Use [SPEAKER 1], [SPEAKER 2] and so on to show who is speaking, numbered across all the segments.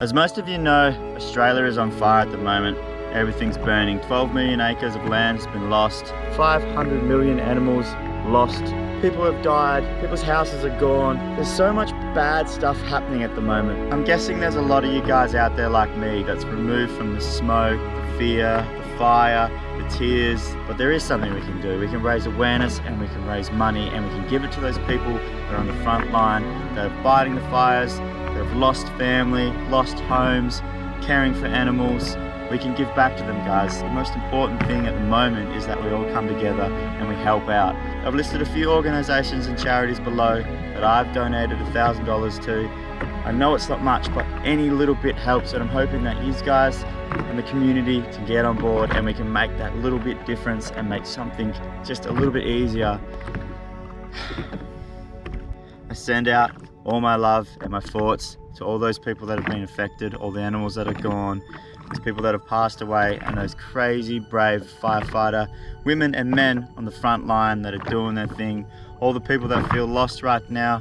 [SPEAKER 1] As most of you know, Australia is on fire at the moment. Everything's burning. 12 million acres of land has been lost. 500 million animals lost. People have died. People's houses are gone. There's so much bad stuff happening at the moment. I'm guessing there's a lot of you guys out there like me that's removed from the smoke, the fear, the fire, the tears. But there is something we can do. We can raise awareness and we can raise money and we can give it to those people that are on the front line, that are fighting the fires, that have lost family, lost homes, caring for animals. We can give back to them, guys. The most important thing at the moment is that we all come together and we help out. I've listed a few organisations and charities below that I've donated $1,000 to. I know it's not much, but any little bit helps, and I'm hoping that you guys and the community can get on board and we can make that little bit difference and make something just a little bit easier. I send out all my love and my thoughts to all those people that have been affected, all the animals that are gone, those people that have passed away, and those crazy brave firefighter women and men on the front line that are doing their thing. All the people that feel lost right now,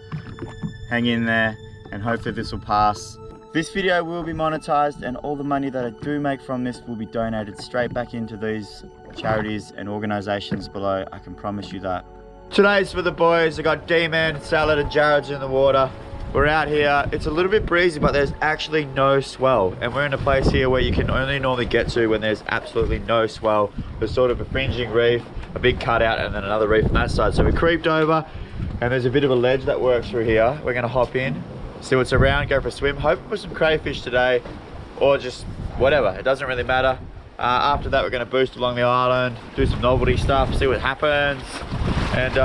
[SPEAKER 1] hang in there and hopefully this will pass. This video will be monetized and all the money that I do make from this will be donated straight back into these charities and organizations below. I can promise you that. Today's for the boys. I got D-Man, Salad and Jared's in the water. We're out here. It's a little bit breezy, but there's actually no swell. And we're in a place here where you can only normally get to when there's absolutely no swell. There's sort of a fringing reef, a big cutout, and then another reef on that side. So we creeped over, and there's a bit of a ledge that works through here. We're gonna hop in, see what's around, go for a swim, hoping for some crayfish today, or just whatever. It doesn't really matter. After that, we're gonna boost along the island, do some novelty stuff, see what happens. And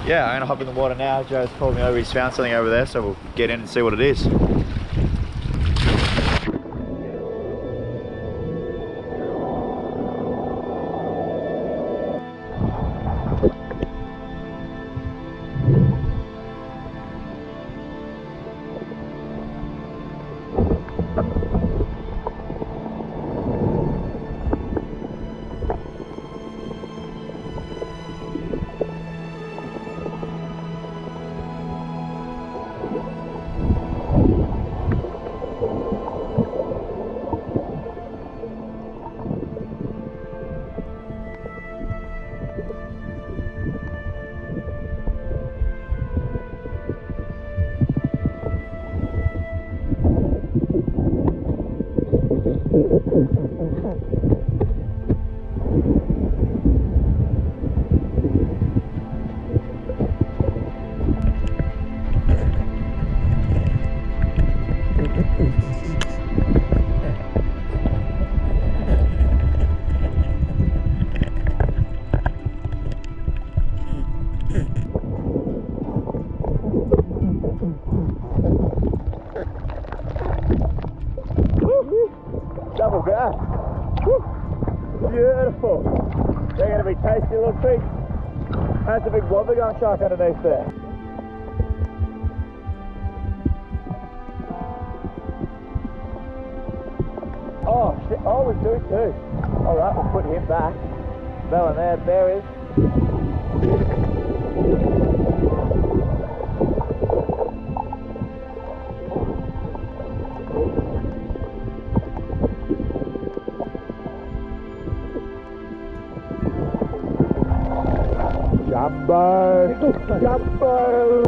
[SPEAKER 1] yeah, I'm gonna hop in the water now. Joe's called me over, he's found something over there, so we'll get in and see what it is. Double grab. Beautiful. They're going to be tasty little treats. That's a big wobbegong shark underneath there. Oh shit, oh we do too. Alright, we'll put him back. Bell in there, there is. Jumbo! Jumbo!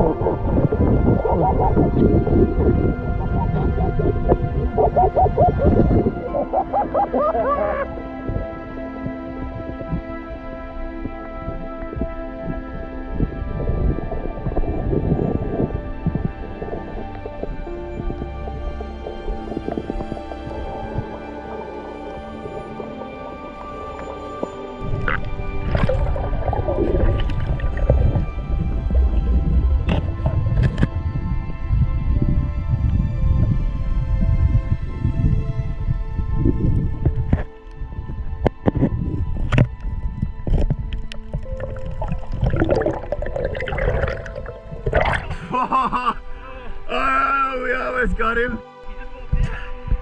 [SPEAKER 1] Oh, we almost got him.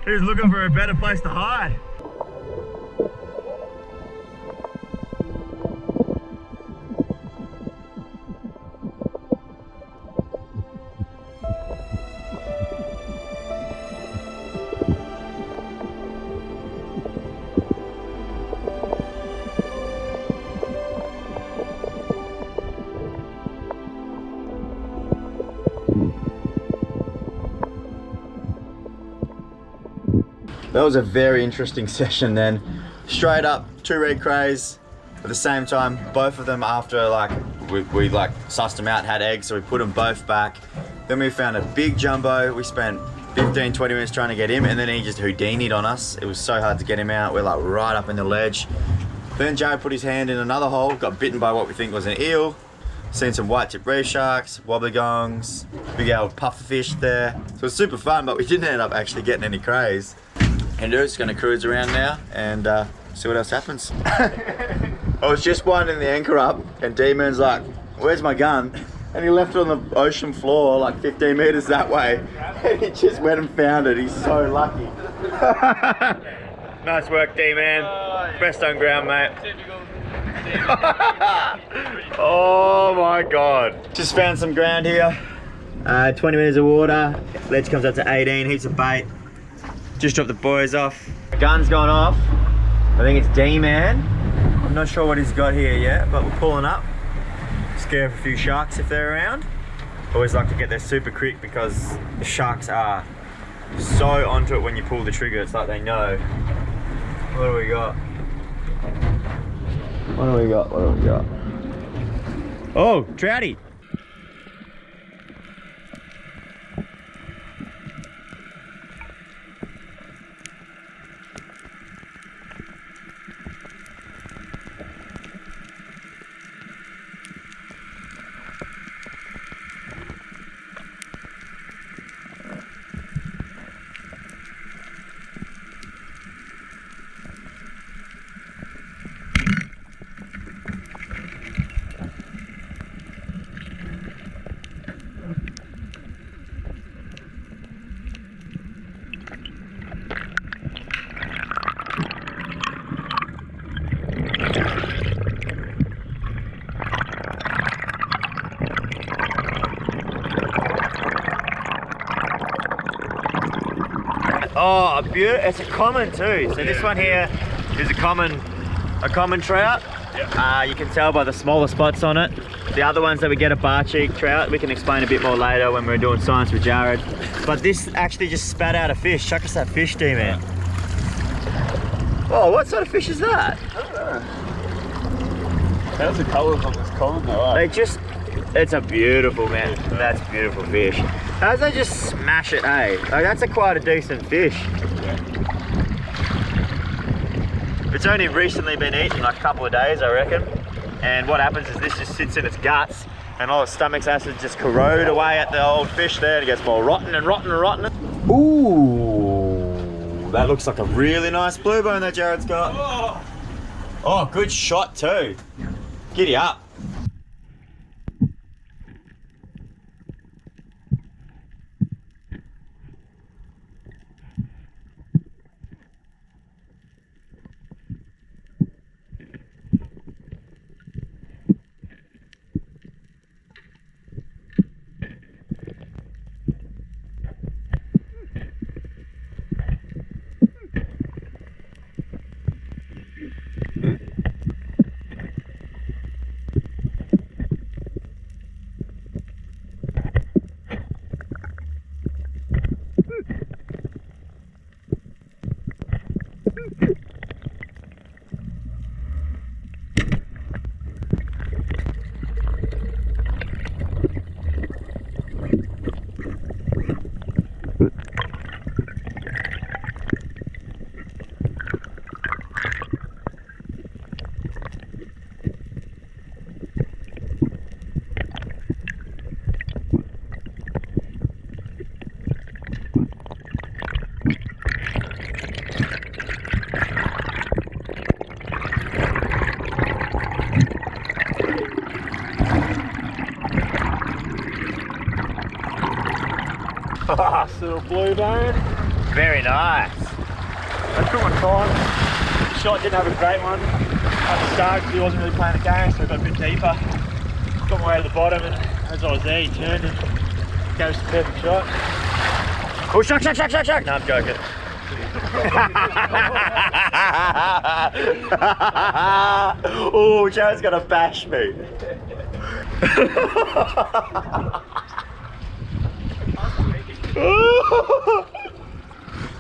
[SPEAKER 1] He's looking for a better place to hide. That was a very interesting session then. Straight up, 2 red crays at the same time. Both of them after like, we like sussed them out, had eggs, so we put them both back. Then we found a big jumbo. We spent 15, 20 minutes trying to get him, and then he just Houdini'd on us. It was so hard to get him out. We're like right up in the ledge. Then Jared put his hand in another hole, got bitten by what we think was an eel. Seen some white tip reef sharks, wobblygongs, big old pufferfish there. So it's super fun, but we didn't end up actually getting any crays. And we're just gonna cruise around now and see what else happens. I was just winding the anchor up and D-Man's like, where's my gun? And he left it on the ocean floor like 15 meters that way. And he just went and found it. He's so lucky. Nice work, D-Man. Best on ground, mate. Oh my God. Just found some ground here. 20 meters of water. Ledge comes up to 18, heaps of bait. Just dropped the boys off. The gun's gone off. I think it's D-Man. I'm not sure what he's got here yet, but we're pulling up. Scare a few sharks if they're around. Always like to get there super quick because the sharks are so onto it when you pull the trigger. It's like they know. What do we got? What do we got? What do we got? Oh, trouty. Oh, it's a common too. So this one here is a common trout. Yep. You can tell by the smaller spots on it. The other ones that we get a bar cheek trout. We can explain a bit more later when we're doing science with Jared. But this actually just spat out a fish. Chuck us that fish, D-Man. Oh, what sort of fish is that?
[SPEAKER 2] I don't know. How's the colours on this common though?
[SPEAKER 1] They just, it's a beautiful, man. That's a beautiful fish. How's they just smash it, eh? Like that's quite a decent fish.
[SPEAKER 2] Yeah.
[SPEAKER 1] It's only recently been eaten, like a couple of days, I reckon. And what happens is this just sits in its guts and all the stomach's acid just corrode away at the old fish there and it gets more rotten and rotten and rotten. Ooh, that looks like a really nice blue bone that Jared's got. Oh, good shot too. Giddy up.
[SPEAKER 2] Little blue bone.
[SPEAKER 1] Very nice.
[SPEAKER 2] I took my time. The shot didn't have a great one at the start because he wasn't really playing the game, so I got a bit deeper. Got my way to the bottom, and as I was there, he turned and gave us the perfect shot.
[SPEAKER 1] Oh, shark, shark, shark, shark, shark. No, I'm joking. Oh, Jared's gonna bash me.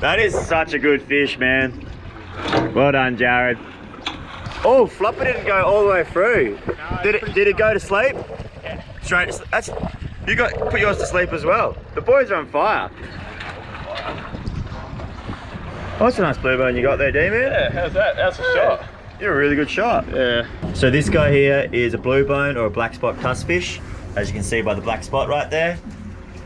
[SPEAKER 1] That is such a good fish, man. Well done, Jared. Oh, flopper didn't go all the way through.
[SPEAKER 2] No,
[SPEAKER 1] Did it go to sleep?
[SPEAKER 2] Yeah.
[SPEAKER 1] Straight. That's you got put yours to sleep as well. The boys are on fire. Oh, that's a nice blue bone you got there, D-man.
[SPEAKER 2] Yeah, how's that? That's a shot.
[SPEAKER 1] You're a really good shot.
[SPEAKER 2] Yeah.
[SPEAKER 1] So this guy here is a blue bone or a black spot cussfish, as you can see by the black spot right there.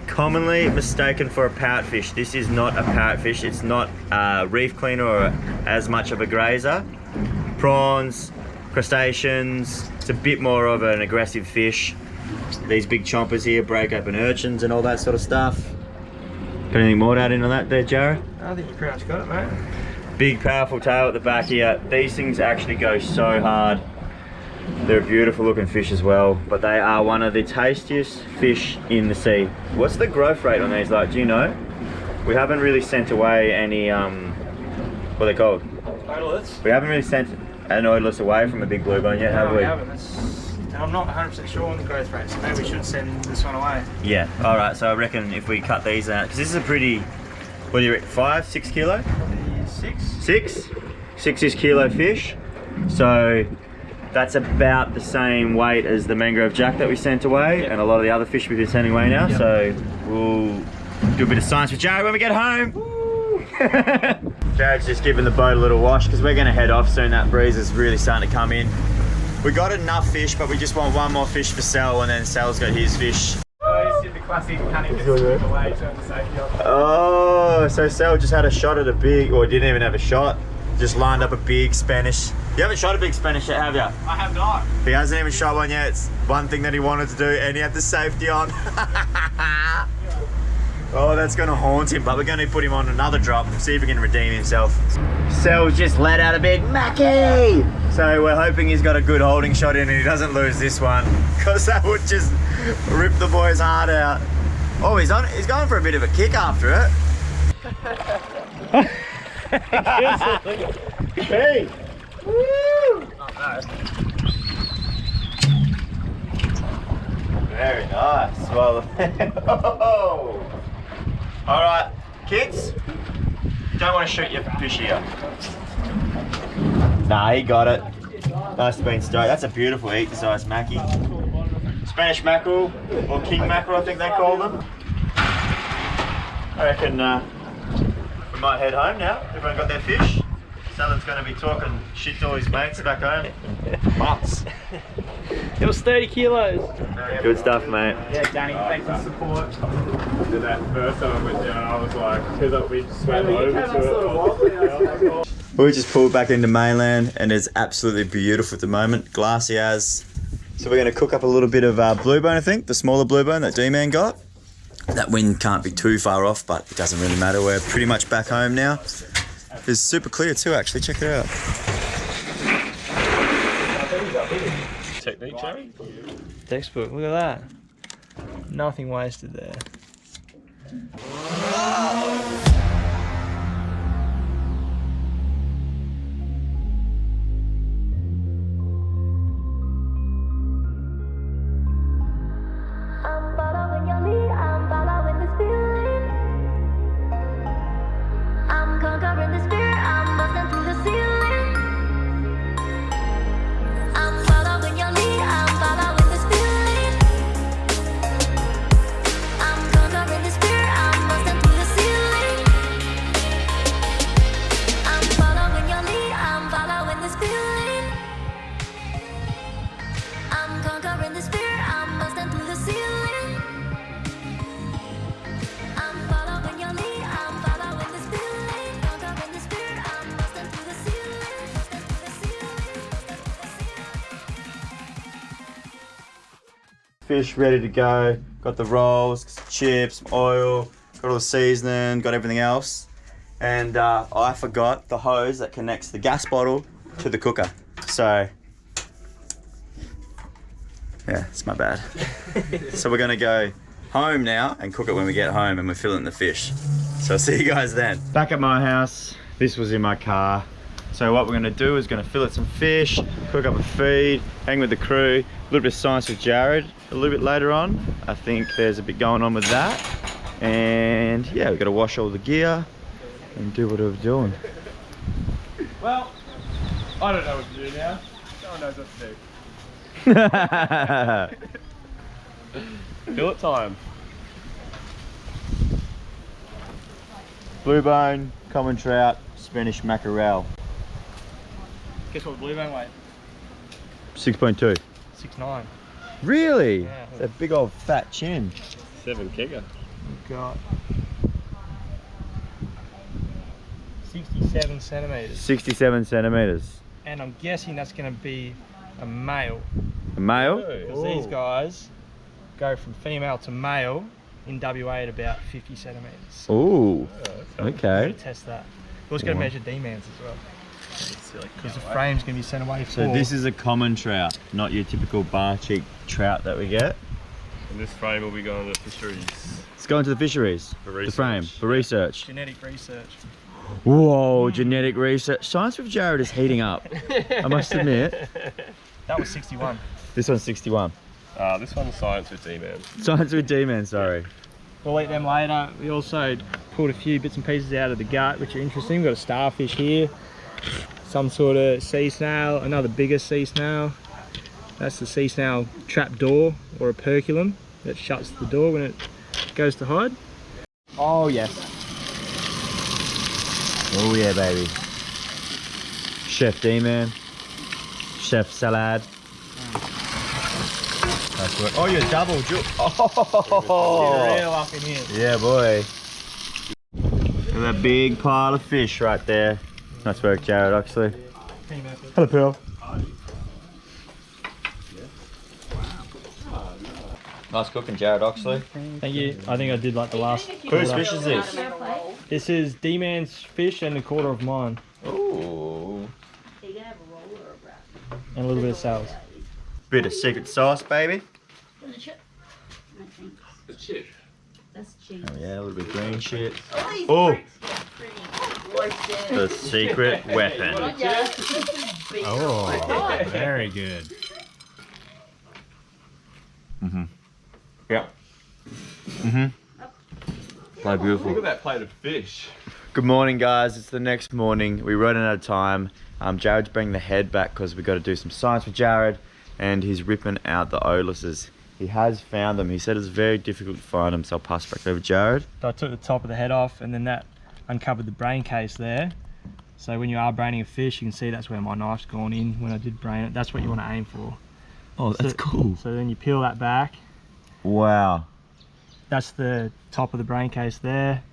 [SPEAKER 1] Commonly mistaken for a parrotfish. This is not a parrotfish. It's not a reef cleaner or as much of a grazer. Prawns, crustaceans, it's a bit more of an aggressive fish. These big chompers here break open urchins and all that sort of stuff. Got anything more to add into that there, Jared?
[SPEAKER 2] I think you pretty much got it, mate.
[SPEAKER 1] Big powerful tail at the back here. These things actually go so hard. They're a beautiful looking fish as well, but they are one of the tastiest fish in the sea. What's the growth rate on these like, do you know? We haven't really sent away any, what are they called?
[SPEAKER 2] Odoliths?
[SPEAKER 1] We haven't really sent an odolith away from a big blue bone yet, have we?
[SPEAKER 2] We haven't. I'm not 100% sure on the growth rate, so maybe we should send this one away.
[SPEAKER 1] Yeah, alright, so I reckon if we cut these out, because this is a pretty, what do you reckon, 5, 6 kilo?
[SPEAKER 2] 6.
[SPEAKER 1] 6? 6-ish kilo fish. So that's about the same weight as the mangrove jack that we sent away, and a lot of the other fish we've been sending away now. So we'll do a bit of science with Jared when we get home. Jared's just giving the boat a little wash because we're going to head off soon. That breeze is really starting to come in. We got enough fish, but we just want one more fish for Sal, and then Sal's got his fish.
[SPEAKER 2] Oh, he's the classic cunning to swim away, turn the safety off.
[SPEAKER 1] Oh, so Sal just had a shot at a big, or didn't even have a shot, just lined up a big Spanish. You haven't shot a big Spanish yet, have you?
[SPEAKER 2] I have not.
[SPEAKER 1] He hasn't even shot one yet. It's one thing that he wanted to do, and he had the safety on. Oh, that's gonna haunt him, but we're gonna put him on another drop, see if he can redeem himself. Sal's just let out a big Mackie! So we're hoping he's got a good holding shot in and he doesn't lose this one, because that would just rip the boy's heart out. Oh, he's going for a bit of a kick after it. Hey! Woo!
[SPEAKER 2] Not bad.
[SPEAKER 1] Very nice. Well, oh. All right, kids. Don't want to shoot your fish here. Nah, he got it. Nice to be stoked. That's a beautiful eater-sized Mackie. Spanish mackerel, or king mackerel, I think they call them. I reckon we might head home now. Everyone got their fish. Salon's going to be talking shit to all his mates back home. Months.
[SPEAKER 2] It was 30 kilos.
[SPEAKER 1] Good stuff, mate.
[SPEAKER 2] Yeah, Danny, thanks for the support.
[SPEAKER 3] Did that first time I went down, I was like, because we swam over to it.
[SPEAKER 1] We just pulled back into mainland and it's absolutely beautiful at the moment. Glassy as. So we're going to cook up a little bit of blue bone, I think, the smaller blue bone that D-Man got. That wind can't be too far off, but it doesn't really matter. We're pretty much back home now. It's super clear too, actually. Check it out.
[SPEAKER 3] Technique, Jerry?
[SPEAKER 2] Textbook, look at that. Nothing wasted there.
[SPEAKER 4] I'm following your lead, I'm following this feeling. I'm conquering the spirit, I'm busting through the ceiling. I'm following your lead, I'm following this feeling. I'm conquering the spirit, I'm busting through the ceiling. I'm following your lead, I'm following this feeling. I'm conquering the spirit, I'm busting through the ceiling. I'm following your lead, I'm following this feeling. Conquering the spirit, I'm busting through the ceiling. Busting through the ceiling, busting through the ceiling.
[SPEAKER 1] Fish ready to go. Got the rolls, chips, some oil, got all the seasoning, got everything else. And I forgot the hose that connects the gas bottle to the cooker. So, yeah, it's my bad. So we're gonna go home now and cook it when we get home and we're filling the fish. So I'll see you guys then. Back at my house, this was in my car. So what we're gonna do is gonna fillet some fish, cook up a feed, hang with the crew, a little bit of science with Jared a little bit later on. I think there's a bit going on with that. And yeah, we've gotta wash all the gear and do what I was doing.
[SPEAKER 3] Well, I don't know what to do now. No one knows what to do. Fillet time.
[SPEAKER 1] Blue bone, common trout, Spanish mackerel.
[SPEAKER 2] Guess what blue bone weight?
[SPEAKER 1] 6.2.
[SPEAKER 2] 6'9".
[SPEAKER 1] Really?
[SPEAKER 2] Yeah.
[SPEAKER 1] It's a big old fat chin.
[SPEAKER 3] 7 kegger.
[SPEAKER 2] Got 67 centimeters.
[SPEAKER 1] 67 centimeters.
[SPEAKER 2] And I'm guessing that's going to be a male.
[SPEAKER 1] A male?
[SPEAKER 2] Because these guys go from female to male in WA at about 50 centimeters.
[SPEAKER 1] Ooh.
[SPEAKER 2] We're
[SPEAKER 1] Okay.
[SPEAKER 2] going to test that. We're also going to measure D-mans as well. Because the frame's going to be sent away for.
[SPEAKER 1] So this is a common trout, not your typical bar cheek trout that we get.
[SPEAKER 3] And this frame will be going to the fisheries.
[SPEAKER 1] It's going to the fisheries.
[SPEAKER 3] For
[SPEAKER 1] The frame,
[SPEAKER 3] research.
[SPEAKER 1] for research.
[SPEAKER 2] genetic research.
[SPEAKER 1] Whoa, genetic research. Science with Jared is heating up. I must admit.
[SPEAKER 2] That was 61.
[SPEAKER 1] This one's 61.
[SPEAKER 3] This one's science with D-man.
[SPEAKER 1] Science with D-man, sorry.
[SPEAKER 2] We'll eat them later. We also pulled a few bits and pieces out of the gut, which are interesting. We've got a starfish here, some sort of sea snail, another bigger sea snail. That's the sea snail trap door, or a perculum that shuts the door when it goes to hide. Oh yes.
[SPEAKER 1] Oh yeah, baby. Chef D-man. Chef salad. That's what. Oh, you're double. Oh.
[SPEAKER 2] Real up in here.
[SPEAKER 1] Yeah, boy. And that big pile of fish right there. Nice work, Jared, actually. Hello, Pearl. Nice cooking, Jared Oxley.
[SPEAKER 2] Thank you. I think I did like the last.
[SPEAKER 1] Whose fish is this?
[SPEAKER 2] This is D-Man's fish and a quarter of mine.
[SPEAKER 1] Ooh.
[SPEAKER 2] And a little bit of sales.
[SPEAKER 1] Bit of secret sauce, baby.
[SPEAKER 3] The chip.
[SPEAKER 5] That's cheese.
[SPEAKER 1] Oh yeah, a little bit of green shit. Oh, the secret weapon.
[SPEAKER 2] Oh, very good.
[SPEAKER 1] Yeah. So beautiful.
[SPEAKER 3] Look at that plate of fish.
[SPEAKER 1] Good morning, guys. It's the next morning. We run out of time. Jared's bringing the head back because we got to do some science with Jared, and he's ripping out the oluses. He has found them. He said it's very difficult to find them, so I'll pass back over to Jared.
[SPEAKER 2] So I took the top of the head off, and then that uncovered the brain case there. So when you are braining a fish, you can see that's where my knife's gone in when I did brain it. That's what you want to aim for.
[SPEAKER 1] Oh, that's cool.
[SPEAKER 2] So then you peel that back.
[SPEAKER 1] Wow.
[SPEAKER 2] That's the top of the brain case there.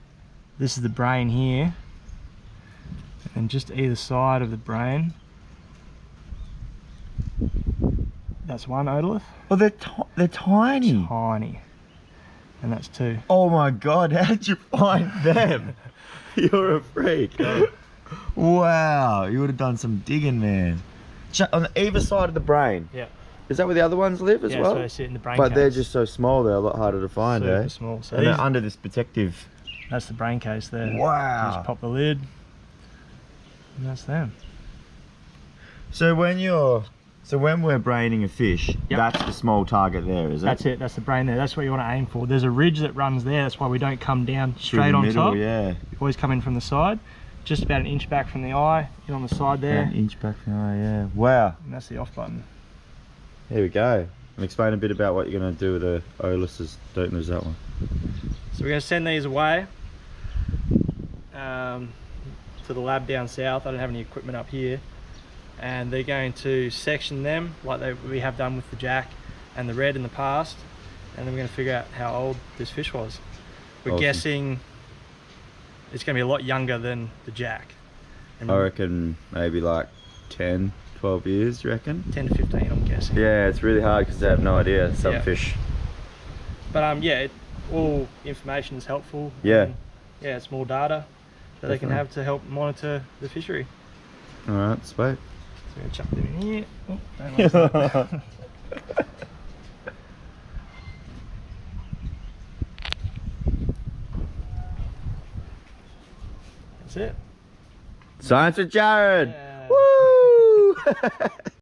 [SPEAKER 2] This is the brain here. And just either side of the brain. That's one otolith.
[SPEAKER 1] Oh, they're tiny.
[SPEAKER 2] Tiny. And that's two.
[SPEAKER 1] Oh my God, how did you find them? You're a freak. Wow, you would have done some digging, man. On either side of the brain.
[SPEAKER 2] Yeah.
[SPEAKER 1] Is that where the other ones live as
[SPEAKER 2] Yeah,
[SPEAKER 1] well?
[SPEAKER 2] so they sit in the brain
[SPEAKER 1] But
[SPEAKER 2] case.
[SPEAKER 1] they're just so small, they're a lot harder to find,
[SPEAKER 2] super
[SPEAKER 1] eh?
[SPEAKER 2] small. So
[SPEAKER 1] And
[SPEAKER 2] these,
[SPEAKER 1] they're under this protective.
[SPEAKER 2] that's the brain case there. You
[SPEAKER 1] Wow.
[SPEAKER 2] just pop the lid. And that's them.
[SPEAKER 1] So when we're braining a fish,
[SPEAKER 2] Yep.
[SPEAKER 1] that's the small target there, is it?
[SPEAKER 2] That's it, that's the brain there. That's what you want to aim for. There's a ridge that runs there, that's why we don't come down
[SPEAKER 1] Through
[SPEAKER 2] straight
[SPEAKER 1] the
[SPEAKER 2] on
[SPEAKER 1] middle,
[SPEAKER 2] top.
[SPEAKER 1] yeah.
[SPEAKER 2] You always come in from the side. Just about an inch back from the eye, in on the side there.
[SPEAKER 1] An inch back from the eye, yeah. Wow.
[SPEAKER 2] And that's the off button.
[SPEAKER 1] Here we go. And explain a bit about what you're going to do with the oluses. Don't lose that one.
[SPEAKER 2] So we're going to send these away to the lab down south. I don't have any equipment up here. And they're going to section them like we have done with the jack and the red in the past. And then we're going to figure out how old this fish was. We're
[SPEAKER 1] Awesome.
[SPEAKER 2] guessing it's going to be a lot younger than the jack. And
[SPEAKER 1] I reckon maybe like 10, 12 years, do you reckon?
[SPEAKER 2] 10 to 15, I'm guessing.
[SPEAKER 1] Yeah, it's really hard because they have no idea, some
[SPEAKER 2] Yeah.
[SPEAKER 1] fish.
[SPEAKER 2] But yeah, all information is helpful.
[SPEAKER 1] Yeah.
[SPEAKER 2] And, yeah, it's more data that they can have to help monitor the fishery.
[SPEAKER 1] Alright, sweet.
[SPEAKER 2] So we're going to chuck them in here. Oh, don't like that. That's it.
[SPEAKER 1] Science with Jared!
[SPEAKER 2] Yeah.
[SPEAKER 1] Woo!